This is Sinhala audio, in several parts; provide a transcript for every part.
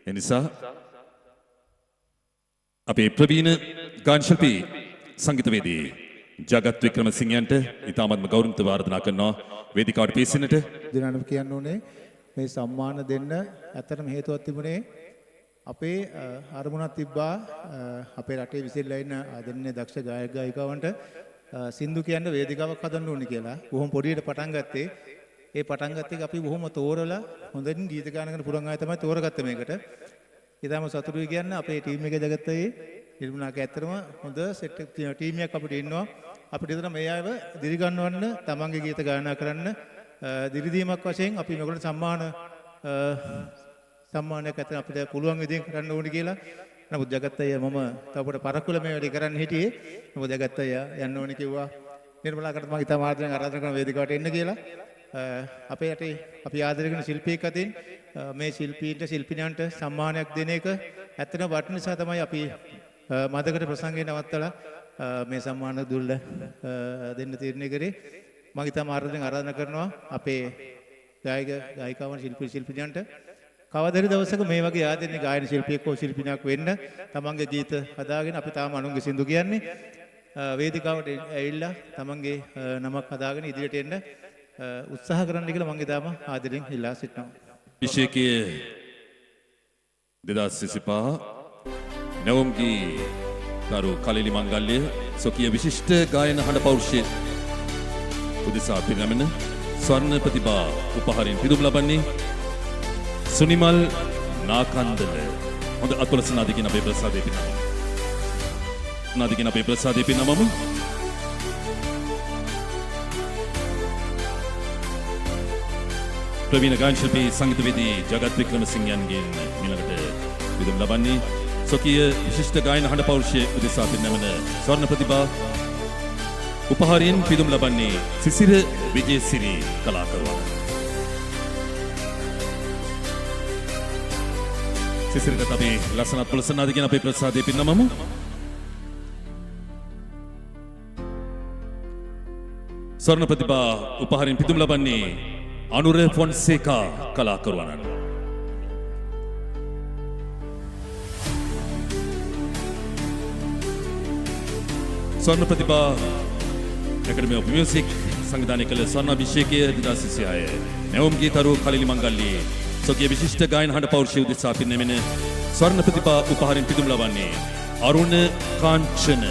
එනිසා අපේ ප්‍රවීණ ගායන ශිල්පී සංගීතවේදී ජගත් වික්‍රමසිංහයන්ට ඉතාමත්ම ගෞරවයෙන් ආරාධනා කරනවා වේදිකාවට පිවිසෙන්නට. දිනන කියන්න ඕනේ මේ සම්මාන දෙන්න ඇත්තටම හේතුවක් තිබුණේ අපේ අරමුණක් තිබ්බා අපේ රටේ විසිරලා ඉන්න ආදරණීය දක්ෂ ගායක ගායිකාවන්ට සින්දු කියන්න වේදිකාවක් හදන්න ඕනේ කියලා. බොහොම පොඩියට පටන් ගත්තේ. ඒ පටන් ගත්තේ අපි බොහොම තෝරලා හොඳින් ගීත ගාන කරන පුරන් ආය තමයි තෝරගත්තේ මේකට. ඊටම සතුටුයි කියන්නේ අපේ ටීම් එකේ ජගත්තේ නිර්මලාක ඇත්තටම හොඳ සෙට් ටීම් එකක් අපිට ඉන්නවා. අපිට ඉතන මේ අයව දිරි ගන්නවන්න තමන්ගේ ගීත ගායනා කරන්න දිරිදීමක් වශයෙන් අපි මේකට සම්මානයක් ඇත්තට අපිට පුළුවන් විදිහෙන් කරන්න ඕනේ කියලා. නමුත් ජගත්තය මම තවපොට පරක්කුල මේ වැඩේ කරන්න හිටියේ. මොකද ජගත්තය යන්න ඕනේ කිව්වා. නිර්මලාකට මම ඉතාම ආදරෙන් ආරාධනා කරන වේදිකාවට එන්න කියලා. අපේ රටේ අපි ආදරය කරන ශිල්පියෙක් අතින් මේ ශිල්පීන්ට ශිල්පිනියන්ට සම්මානයක් දෙන එක ඇත්තටම වටින නිසා තමයි අපි මදකට ප්‍රසංගය නවත්තලා මේ සම්මාන දුල්ල දෙන්න තීරණය කරේ. මම ඉතාම ආරාධනා කරනවා අපේ ගායක ගායිකාවන් ශිල්පී ශිල්පිනියන්ට කවදාද දවසක මේ වගේ ආදරණීය ගායන ශිල්පියෙක් හෝ ශිල්පිනියක් වෙන්න තමන්ගේ ගීත හදාගෙන අපි තාම අනුන්ගේ සින්දු කියන්නේ වේදිකාවට ඇවිල්ලා තමන්ගේ නමක් හදාගෙන ඉදිරියට එන්න උත්සාහ කරන්න කියලා මම ඉතාම ආදරෙන් ඉල්ලා සිටිනවා. විශේෂකයේ 2025 නවම්ගී කරු කලිලි මංගල්‍ය සොකිය විශිෂ්ට ගායන හඬ පෞරුෂය උදෙසා පිරිනමන ස්වර්ණ ප්‍රතිභා උපහාරයෙන් පිදුම් ලබන්නේ සුනිමල් නාකන්දල. හොඳ අත්පොලස නාදිකින් අපේ ප්‍රසාදේ පිරිනමමු. නාදිකින් අපේ ප්‍රසාදේ පිරිනමමු. ප්‍රවීණ ගායන ශිල්පී සංගීතවේදී ජගත් වික්‍රමසිංහයන්ගෙන් ඊළඟට පිදුම් ලබන්නේ සොකිය විශිෂ්ට ගායන හඬ පෞරුෂය උදෙසා පිරිනමන ස්වර්ණ ප්‍රතිභා උපහාරයෙන් පිදුම් ලබන්නේ සිසිර විජේසිරි කලාකරුවන්. සිසිරට අපි ලස්සනත් පොළොසන ආදිගෙන අපේ ප්‍රසාදේ පිරිනමමු. ස්වර්ණ ප්‍රතිභා උපහාරයෙන් පිදුම් ලබන්නේ Anura Fonseka කලාකරුවන්. ස්වර්ණ ප්‍රතිභා Academy of Music සංවිධානය කළ ස්වර්ණ අභිෂේකය 2026 නැවුම්ගේ තරු කලිලි මංගල්‍ය සොකිය විශිෂ්ට ගායන හඬ පෞරුෂය උදෙසා පිරිනැමෙන ස්වර්ණ ප්‍රතිභා උපහාරයෙන් පිදුම් ලබන්නේ අරුණ කාංචන.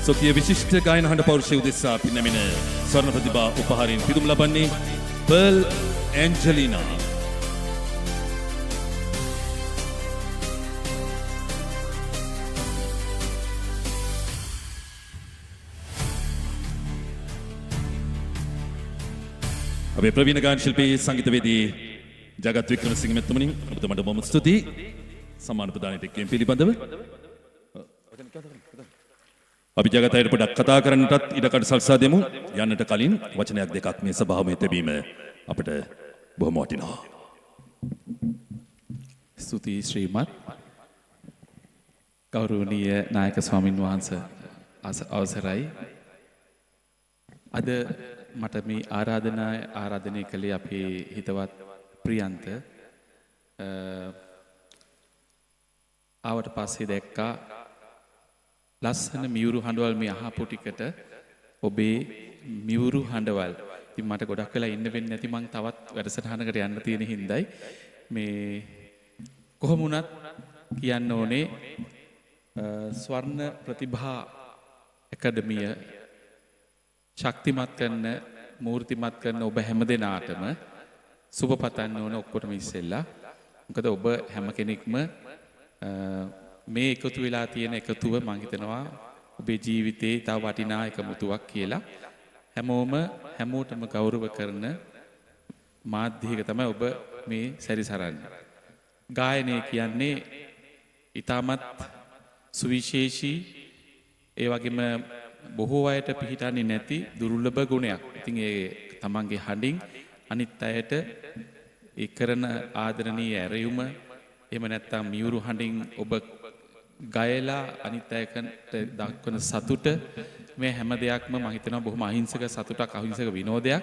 සොකිය විශිෂ්ට ගායන හඬ පෞරුෂය උදෙසා පිරිනැමෙන ස්වර්ණ ප්‍රතිභා උපහාරයෙන් පිදුම් ලබන්නේ පර්ල් ඇන්ජලිනා. අපේ ප්‍රවීණ ගායන ශිල්පී සංගීතවේදී ජගත් වික්‍රමසිංහ මැතිතුමනි ඔබතුමාට බොහොම ස්තුතියි සම්මාන ප්‍රදානයට එක්වීම පිළිබඳව. අපි ජගත් අයට පොඩක් කතා කරන්නටත් ඉඩකඩ සලසා දෙමු. යන්නට කලින් වචනයක් දෙකක් මේ සභාවේ තැබීම අපිට බොහොම වටිනවා. ස්තුතියි ශ්‍රීමත් ගෞරවනීය නායක ස්වාමින් වහන්සේ අවසරයි. අද මට මේ ආරාධනය කළේ අපේ හිතවත් ප්‍රියන්ත ආවට පස්සේ දැක්කා ලස්සන මියුරු හඬවල් මේ අහපු ටිකට ඔබේ මියුරු හඬවල්. ඉතින් මට ගොඩක් වෙලා ඉන්න වෙන්නේ නැති මං තවත් වැඩසටහනකට යන්න තියෙන හින්දායි මේ කොහොම වුණත් කියන්න ඕනේ ස්වර්ණ ප්‍රතිභා ඇකඩමිය ශක්තිමත් කරන මූර්තිමත් කරන ඔබ හැම දෙනාටම සුබ පතන්න ඕන ඔක්කොටම ඉස්සෙල්ලා. මොකද ඔබ හැම කෙනෙක්ම මේ එකතු වෙලා තියෙන එකතුව මම හිතනවා ඔබේ ජීවිතේ තව වටිනා එකමුතුවක් කියලා. හැමෝටම ගෞරව කරන මාධ්‍යයක තමයි ඔබ මේ සැරිසරන්නේ. ගායනය කියන්නේ ඊටමත් සුවිශේෂී ඒ වගේම බොහෝ අයට පිහිටන්නේ නැති දුර්ලභ ගුණයක්. ඉතින් ඒ තමන්ගේ හඬින් අනිත් අයට ඒ කරන ආදරණීය ඇරයුම එහෙම නැත්නම් මියුරු හඬින් ඔබ ගයලා අනිත් අයට දක්වන සතුට මේ හැම දෙයක්ම මම හිතනවා බොහොම අහිංසක සතුටක් අහිංසක විනෝදයක්.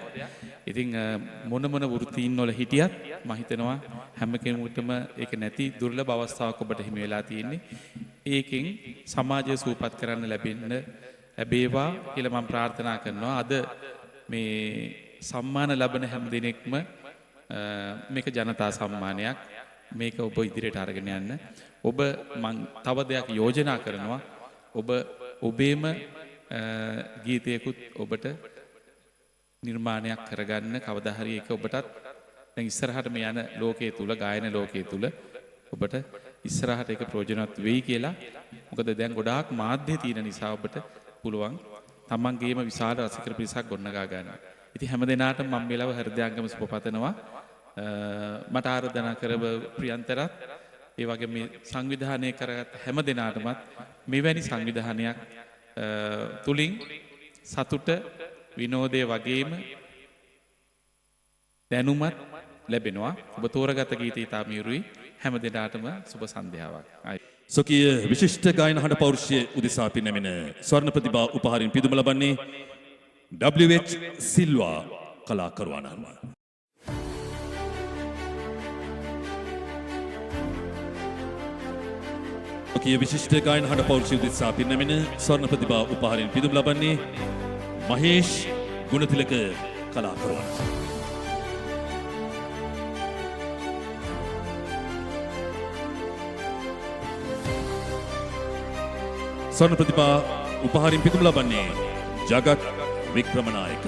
ඉතින් මොන වෘත්තීන් වල හිටියත් මම හිතනවා හැම කෙනෙකුටම ඒක නැති දුර්ලභ අවස්ථාවක් ඔබට හිමි වෙලා තියෙන්නේ. ඒකෙන් සමාජය සූපපත් කරන්න ලැබේවා කියලා මම ප්‍රාර්ථනා කරනවා. අද මේ සම්මාන ලබන හැම දිනෙකම මේක ජනතා සම්මානයක්. මේක ඔබ ඉදිරියට අරගෙන යන්න. ඔබ මං තව දෙයක් යෝජනා කරනවා. ඔබේම ගීතයකුත් ඔබට නිර්මාණයක් කරගන්න කවදා හරි ඒක ඔබටත් දැන් ඉස්සරහට මේ යන ලෝකයේ තුල ගායන ලෝකයේ තුල ඔබට ඉස්සරහට ඒක ප්‍රයෝජනවත් වෙයි කියලා. මොකද දැන් ගොඩාක් මාධ්‍ය තියෙන නිසා ඔබට පුළුවන් තමන්ගේම විශාල රසික පිරිසක් ගොඩනගා ගන්න. ඉතින් හැම දිනාටම මම මෙලව හෘදයාංගම සුබපතනවා. මට ආරාධනා කරව ප්‍රියන්තරත් ඒ වගේ මේ සංවිධානය කරගත් හැම දිනාටමත් මෙවැනි සංවිධානයක් තුලින් සතුට විනෝදයේ වගේම දැනුමත් ලැබෙනවා. ඔබ තෝරගත ගීතය ඉතාම මියුරුයි. හැම දිනාටම සුබ සන්ධ්‍යාවක්. සොකීය විශිෂ්ට ගායන හඬ පෞරුෂය උදෙසා පිනැමෙන ස්වර්ණ ප්‍රතිභා උපහාරයෙන් පිදුම ලබන්නේ WH සිල්වා කලාකරුවාණන්. සොකීය විශිෂ්ට ගායන හඬ පෞරුෂය උදෙසා පිනැමෙන ස්වර්ණ ප්‍රතිභා උපහාරයෙන් පිදුම ලබන්නේ මහේෂ් ගුණතිලක කලාකරුවාණන්. ස්වර්ණ ප්‍රතිභා උපහාරින් පිදුම් ලබන්නේ ජගත් වික්‍රමනායක.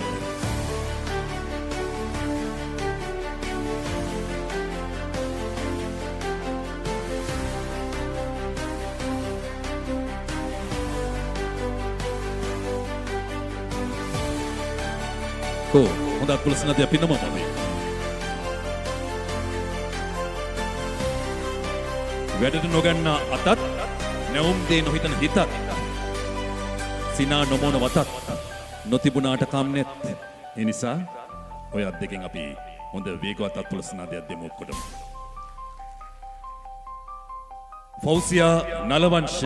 හොඳත් පුලසනදය පින්නම මමේ. වැඩට නොගන්න අතත් නැවුම් දේ නොහිතන හිතත් සිනා නොමෝන වතත් නොතිබුණාට කම්නෙත්. ඒ නිසා ඔය අත් දෙකෙන් අපි හොඳ වේගවත් අත්පුලසනාදයක් දෙමු ඔක්කොටම. ෆෞසියා නලවංශ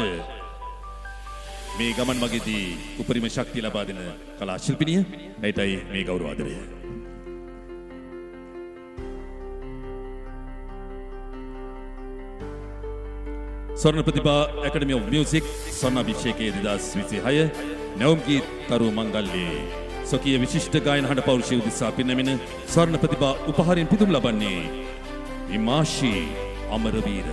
මේ ගමන් මගේදී උපරිම ශක්තිය ලබා දෙන කලා ශිල්පිනිය. ඇයටයි මේ ගෞරව ආදරය. ස්වර්ණ ප්‍රතිභා ඇකඩමි ඔෆ් මියුසික් ස්වර්ණාභිෂේකයේ 2026 නැවුම් ගීත තරු මංගල්‍යයේ සොකීය විශිෂ්ට ගායන හඬ පෞරුෂය උදෙසා පිනැමෙන ස්වර්ණ ප්‍රතිභා උපහාරයෙන් පිදුම් ලබන්නේ ඉමාෂී අමරවීර.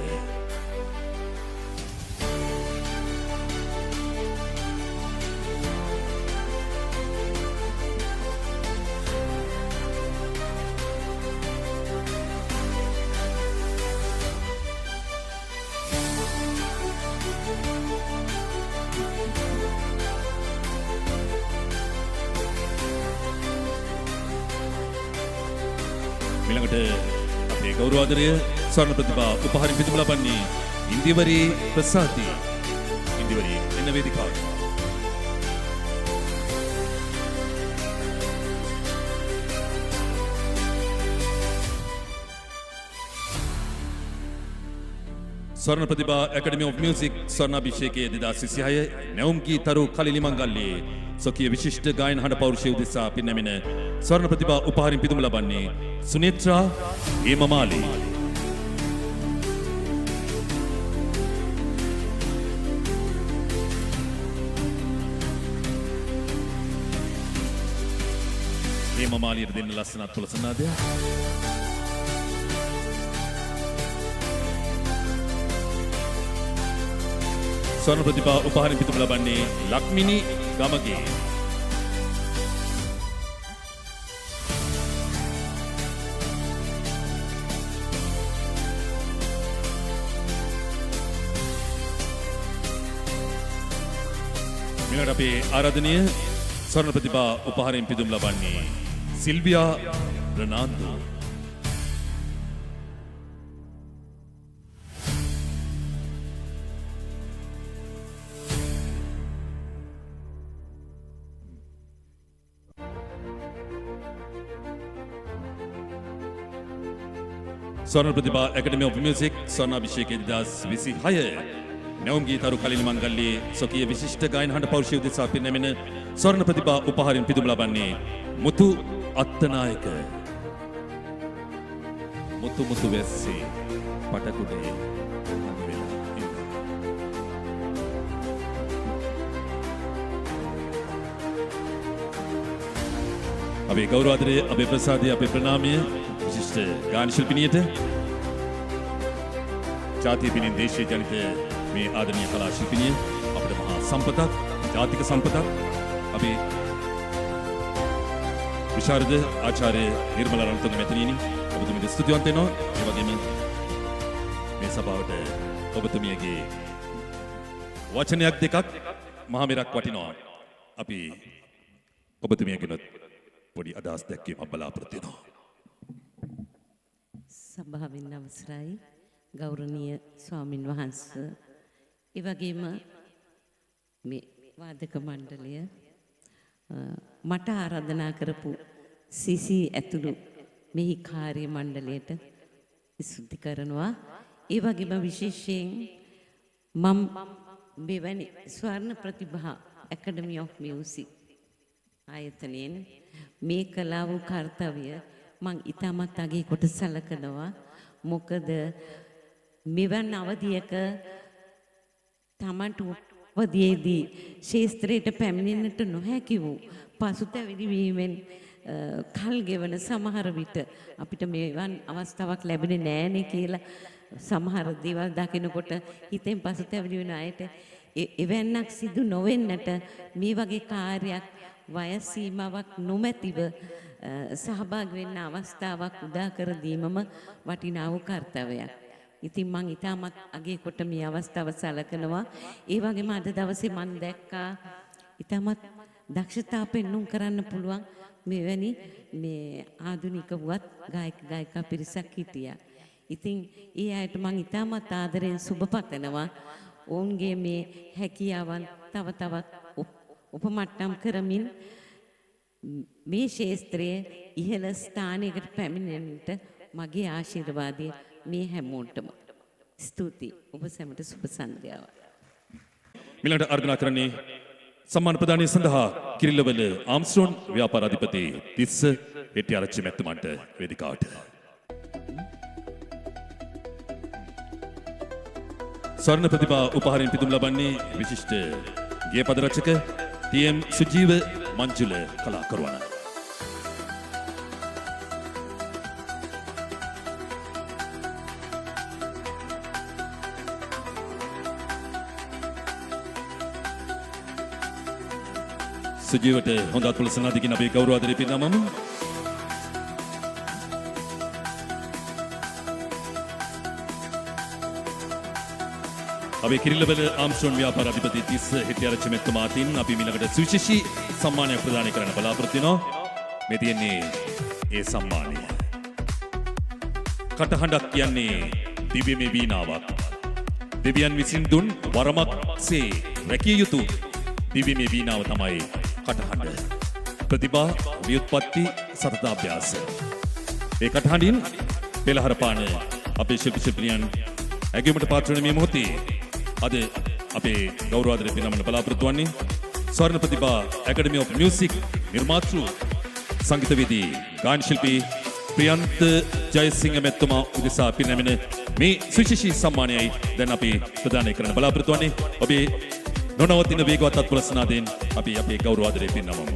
මිළඟට අපේ ගෞරවාදරය ස්වර්ණ ප්‍රතිභා උපහාරයෙන් පිදුම් ලබන්නේ ඉන්දිවරි ප්‍රසාදී. ඉන්දිවරි එන්න වේදිකාවට. ස්වර්ණ ප්‍රතිභා ඇකඩමි ඔෆ් මියුසික් ස්වර්ණාභිෂේකයේ 2026 නැවුම් ගීත තරු කලිලි මංගල්‍යයේ සොකීය විශිෂ්ට ගායන හඬ පෞරුෂය උදෙසා පිනැමෙන ස්වර්ණ ප්‍රතිභා උපහාරයෙන් පිදුම් ලබන්නේ සුනේත්‍රා හේමමාලි. හේමමාලියට දෙන්න ලස්සනත් තුලසනාදයක්. ස්වර්ණ ප්‍රතිභා උපහාරයෙන් පිදුම් ලබන්නේ ලක්මිනි ගමගේ. මෙලට අපේ ආරාධනය ස්වර්ණ ප්‍රතිභා උපහාරයෙන් පිදුම් ලබන්නේ සිල්වියා රනාන්දු. ස්වර්ණ ප්‍රතිභා ඇකඩමි ඔෆ් මියුසික් ස්වර්ණාභිෂේකයේ 2026 නැවුම් ගීතරු කලින් මංගල්‍යයේ සොකීය විශිෂ්ට ගායන හඬ පෞරුෂය උදෙසා පිරිනැමෙන ස්වර්ණ ප්‍රතිභා උපහාරයෙන් පිදුම් ලබන්නේ මුතු අත්තනායක මුතු වැස්සේ පටකුඩේ වෙලා ඉන්න. අපේ ගෞරවාදරයේ අපේ ප්‍රසාදයේ අපේ ප්‍රණාමය විශිෂ්ට ගායන ශිල්පිනියට ජාතිය පිණින් දේශීය ජනිත මේ ආදරණීය කලා ශිල්පිනිය අපිට මහා සම්පතක් ජාතික සම්පතක් අපේ විශාරද ආචාර්ය නිර්මල රණතුංග මැතිණියනි ඔබතුමීට ස්තුතිවන්ත වෙනවා. ඒ වගේම මේ සභාවට ඔබතුමියගේ වචනයක් දෙකක් මහා මෙරක් වටිනවා. අපි ඔබතුමියගෙනුත් පොඩි අදහස් දැක්වීමක් බලාපොරොත්තු වෙනවා. සභාවෙන් අවසරයි ගෞරවනීය ස්වාමින් වහන්සේ, ඒ වගේම මේ වාදක මණ්ඩලය, මට ආරාධනා කරපු සිසි ඇතුළු මෙහි කාර්ය මණ්ඩලයට ස්තුති කරනවා. ඒ වගේම විශේෂයෙන් මම මෙවැනි ස්වර්ණ ප්‍රතිභා ඇකඩමි ඔෆ් මියුසික් ආයතනයෙන් මේ කලා වූ කාර්යය මං ඉතාමත් අගය කොට සැලකනවා. මොකද මෙවන් අවධියක තමන්ට උපදීයේදී ශාස්ත්‍රයට පැමිණෙන්නට නොහැකි වූ පසුතැවිලි වීමෙන් කල් ගෙවන සමහර විට අපිට මෙවන් අවස්ථාවක් ලැබෙන්නේ නැහැනේ කියලා සමහර දේවල් දකිනකොට හිතෙන් පසුතැවිලි වෙන අයට එවන්නක් සිදු නොවෙන්නට මේ වගේ කාර්යයක් වයස් සීමාවක් නොමැතිව සහභාගී වෙන්න අවස්ථාවක් උදා කර දීමම වටිනා වූ කාර්යයක්. ඉතින් මම ඊටමත් අගේ කොට මේ අවස්ථාව සැලකනවා. ඒ වගේම අද දවසේ මම දැක්කා ඊටමත් දක්ෂතා පෙන්눔 කරන්න පුළුවන් මෙවැනි මේ ආධුනික වුවත් ගායක ගායිකා පිරිසක් හිටියා. ඉතින් ඒ අයට මම ඊටමත් ආදරෙන් සුබ පතනවා. ඔවුන්ගේ මේ හැකියාවන් තව තවත් උපමට්ටම් කරමින් මේ ශාස්ත්‍රයේ ඉහළ ස්ථානයකට පැමිණෙන්නට මගේ ආශිර්වාදය මේ හැමෝටම. ස්තුතියි. ඔබ සැමට සුබ සන්ධ්‍යාවක්. මිලට ආරාධනා කරන්නේ සම්මාන ප්‍රදානය සඳහා කිරිල්ලවල ආම්ස්ට්‍රෝන් ව්‍යාපාර අධිපති තිස්ස හෙට්ටිආරච්චි මැතිතුමන්ට වේදිකාවට. ස්වර්ණ ප්‍රතිභා උපහාරයෙන් පිදුම් ලබන්නේ විශිෂ්ට ගේය පද රචක ටී.එම්. සුජීව මංජුල කලාකරුවන්. සුජීවට හොඳ අත්පොළ සනාදිකින් අපේ ගෞරවාදරය පිරිනමමු. අපේ කිරිල්ලවල ආම්ස්ට්‍රෝන් ව්‍යාපාර අධිපති තිස්ස හෙට්ටිආරච්චි මැතිතුමාටින් අපි ඊළඟට සුවිශේෂී සම්මානයක් ප්‍රදානය කරන්න බලාපොරොත්තු වෙනවා. මේ තියෙන්නේ ඒ සම්මානය. කටහඬක් කියන්නේ දිව්‍යමය වීණාවක්. දෙවියන් විසින් දුන් වරමක්සේ රැකිය යුතු දිව්‍යමය වීණාව තමයි කටහඬ. ප්‍රතිභා, ව්‍යුත්පත්ති, සතතාභ්‍යාස. ඒ කටහඬින් පෙළහර පාන අපේ ශිල්පිනියන් ඇගයීමට පාත්‍ර වන මේ මොහොතේ අද අපේ ගෞරවාදරය පිරිනමන්න බලාපොරොත්තු වන්නේ ස්වර්ණ ප්‍රතිභා ඇකඩමි ඔෆ් මියුසික් නිර්මාතෘ සංගීතවේදී ගායන ශිල්පී ප්‍රියන්ත ජයසිංහ මැතිතුමා උදෙසා පිරිනැමෙන මේ සුවිශේෂී සම්මානයයි දැන් අපි ප්‍රදානය කරන්න බලාපොරොත්තු වන්නේ. ඔබේ නොනවතින වේගවත් අත්පොළ සනාදයෙන් අපි අපේ ගෞරවාදරය පිරිනමමු.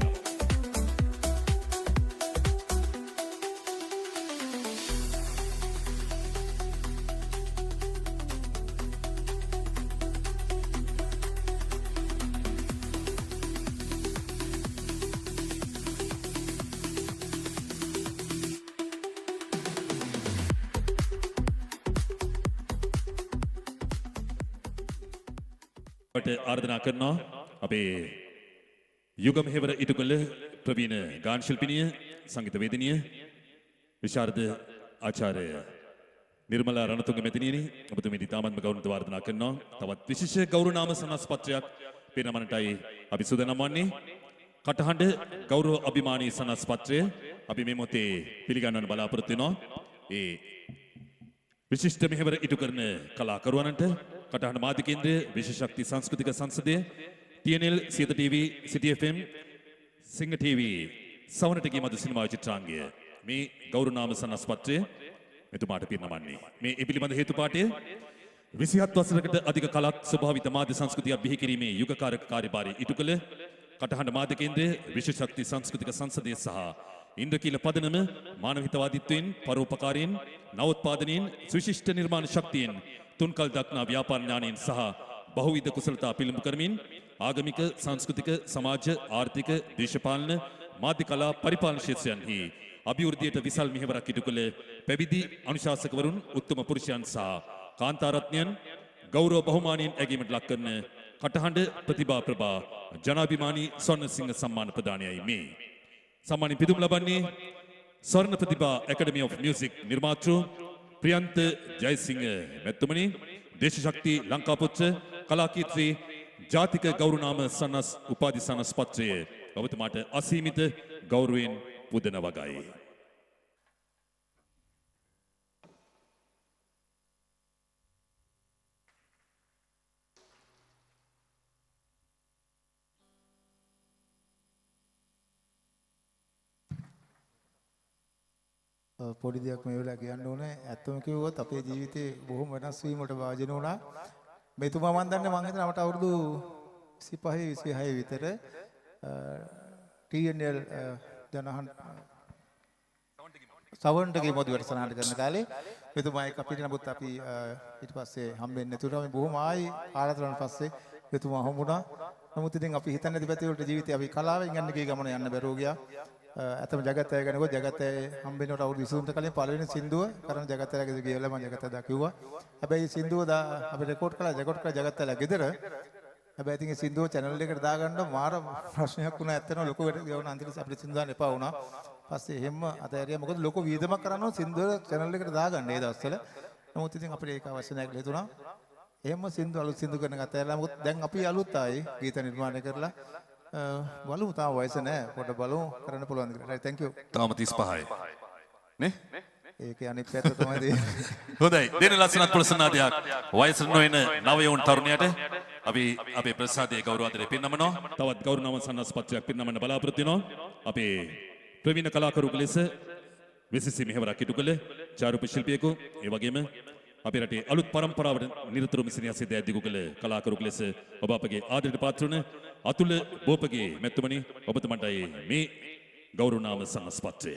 ආරාධනා කරනවා අපේ යුග මෙහෙවර ඉටුකල ප්‍රවීණ ගායන ශිල්පිනිය සංගීතවේදිනිය විශාරද ආචාර්ය නිර්මලා රණතුංග මැතිණියනි ඔබතුමීට ඉතාමත්ම ගෞරවණීය ආරාධනා කරනවා. තවත් විශේෂ ගෞරවනාම සනස්පත්‍රයක් පිරිනමන්නටයි අපි සූදානම් වන්නේ. කටහඬ ගෞරව අභිමානී සනස්පත්‍රය අපි මේ මොහොතේ පිළිගන්නවන බලාපොරොත්තු වෙනවා. ඒ විශිෂ්ට මෙහෙවර ඉටු කරන කලාකරුවන්ට කටහඬ මාධ්‍ය කේන්ද්‍රය, විශේෂ ශක්ති සංස්කෘතික සංසදය, TNL, Siyatha TV, City FM, සිංහ TV, සවනට ගිය මధు සිනමා චිත්‍රාංගය. මේ ගෞරවනාම සන්නස්පත්‍රය මෙතුමාට පිරිනමන්නේ. මේ ඒ පිළිබඳ හේතුපාඨය 27 වසරකට අධික කලක් ස්වභාවිත මාධ්‍ය සංස්කෘතියක් බිහි කිරීමේ යුගකාරක කාර්යභාරය ඉටු කළ කටහඬ මාධ්‍ය කේන්ද්‍රය, විශේෂ ශක්ති සංස්කෘතික සංසදය සහ ඉන්ද්‍රකීල පදනම මානව හිතවාදීත්වයෙන්, පරෝපකාරයෙන්, නවෝත්පාදනයෙන්, සුවිශිෂ්ට නිර්මාණ ශක්තියෙන්, තුන්කල් දක්නා ව්‍යාපාර ඥානයෙන් සහ බහුවිධ කුසලතා පිළිඹු කරමින් ආගමික, සංස්කෘතික, සමාජ, ආර්ථික, දේශපාලන, මාධ්‍ය කලා පරිපාලන ක්ෂේත්‍රයන්හි අභිවෘද්ධියට විසල් මෙහෙවරක් ඉටු කළ පැවිදි අනුශාසකවරුන්, උත්තම පුරුෂයන් සහ කාන්තාරත්නයන් ගෞරව බහුමානයෙන් ඇගීමට ලක් කරන කටහඬ ප්‍රතිභා ප්‍රභා ජනාභිමානී ස්වර්ණසිංහ සම්මාන ප්‍රදානයයි මේ. සම්මානින් පිදුම් ලබන්නේ ස්වර්ණ ප්‍රතිභා ඇකඩමි ඔෆ් මියුසික් නිර්මාතෘ ප්‍රියන්ත ජයසිංහ මැතිතුමනි, දේශශක්ති ලංකාපුත්‍ර කලාකීර්ති ජාතික ගෞරවනාම සන්නස් උපාධි සන්නස් පත්‍රය ඔබතුමාට අසීමිත ගෞරවයෙන් පුදන වගයි. පොඩි දෙයක් මේ වෙලාව කියන්න ඕනේ. ඇත්තම කිව්වොත් අපේ ජීවිතේ බොහොම වෙනස් වීමකට වාජන වුණා. මෙතුමා මන් දන්නේ මං හිතන අපට අවුරුදු 25 26 විතර TNL ජනහන් සවන්ටගේ මොදි වැඩසටහනට කරන කාලේ මෙතුමා එක්ක අපිට නමුත් අපි ඊට පස්සේ හම්බෙන්නේ නැතුණා. මේ බොහොම ආයි ආරතරන් පස්සේ මෙතුමා හම්බුණා. නමුත් ඉතින් අපි හිතන්නේ නැති පැති වලට ජීවිතේ අපි කලාවෙන් යන්න ගිය ගමන යන්න බැරුව ගියා. ඇතම ජගත් අය ගැනකො ජගත් අය හම්බෙන්නට අවුරුදු 23කට කලින් පළවෙනි සින්දුව කරන ජගත් අයගේ ගියලා මම ජගත් අයදා කිව්වා. හැබැයි සින්දුව අපි රෙකෝඩ් කළා ජගත් අයලා ගෙදර. හැබැයි ඉතින් ඒ සින්දුව channel එකට දාගන්න මාර ප්‍රශ්නයක් වුණා. ඇත්තටම ලොකු වැඩ ගවන අන්තිමට අපිට සින්දුව දාන්න එපා වුණා. පස්සේ එහෙම අතහැරියා. මොකද ලොකු වියදමක් කරනවා සින්දුව channel එකට දාගන්න ඒ දවස්වල. නමුත් ඉතින් අපිට ඒක අවශ්‍ය නැහැ කියලා හිතුණා. එහෙම සින්දුව අලුත් සින්දු කරන ගතයලා. මොකද දැන් අපි අලුත් ආයේ ගීත නිර්මාණය කරලා බලමු. තාම වයස නැහැ. පොඩ බලමු කරන්න පුළුවන් කියලා. right, thank you. තාම 35යි. නේ? ඒකේ අනිත් පැත්ත තමයි දෙන්නේ. හොඳයි. දෙන ලස්සනත් ප්‍රසන්නාදයක් වයස නොවන නවයෝන් තරුණයට අපි අපේ ප්‍රසාදයේ ගෞරව ආදරේ පිරිනමනවා. තවත් ගෞරවනාම සන්නස් පත්‍රයක් පිරිනමන්න බලාපොරොත්තු වෙනවා. අපේ ප්‍රවීණ කලාකරුවෙකු ලෙස විශේෂ මෙහෙවරක් ඉටු කළ චාරුප ශිල්පියෙකු, ඒ වගේම අපේ රටේ අලුත් පරම්පරාවට නිරතුරුව සිනහසේ දෑදිගු කළ කලාකරුවෙකු ලෙස ඔබ අපගේ ආදරයට පාත්‍ර වන අතුල බෝපගේ මැතිතුමනි, ඔබතුමන්ටයි මේ ගෞරවනාම සන්නස් පත්‍රය.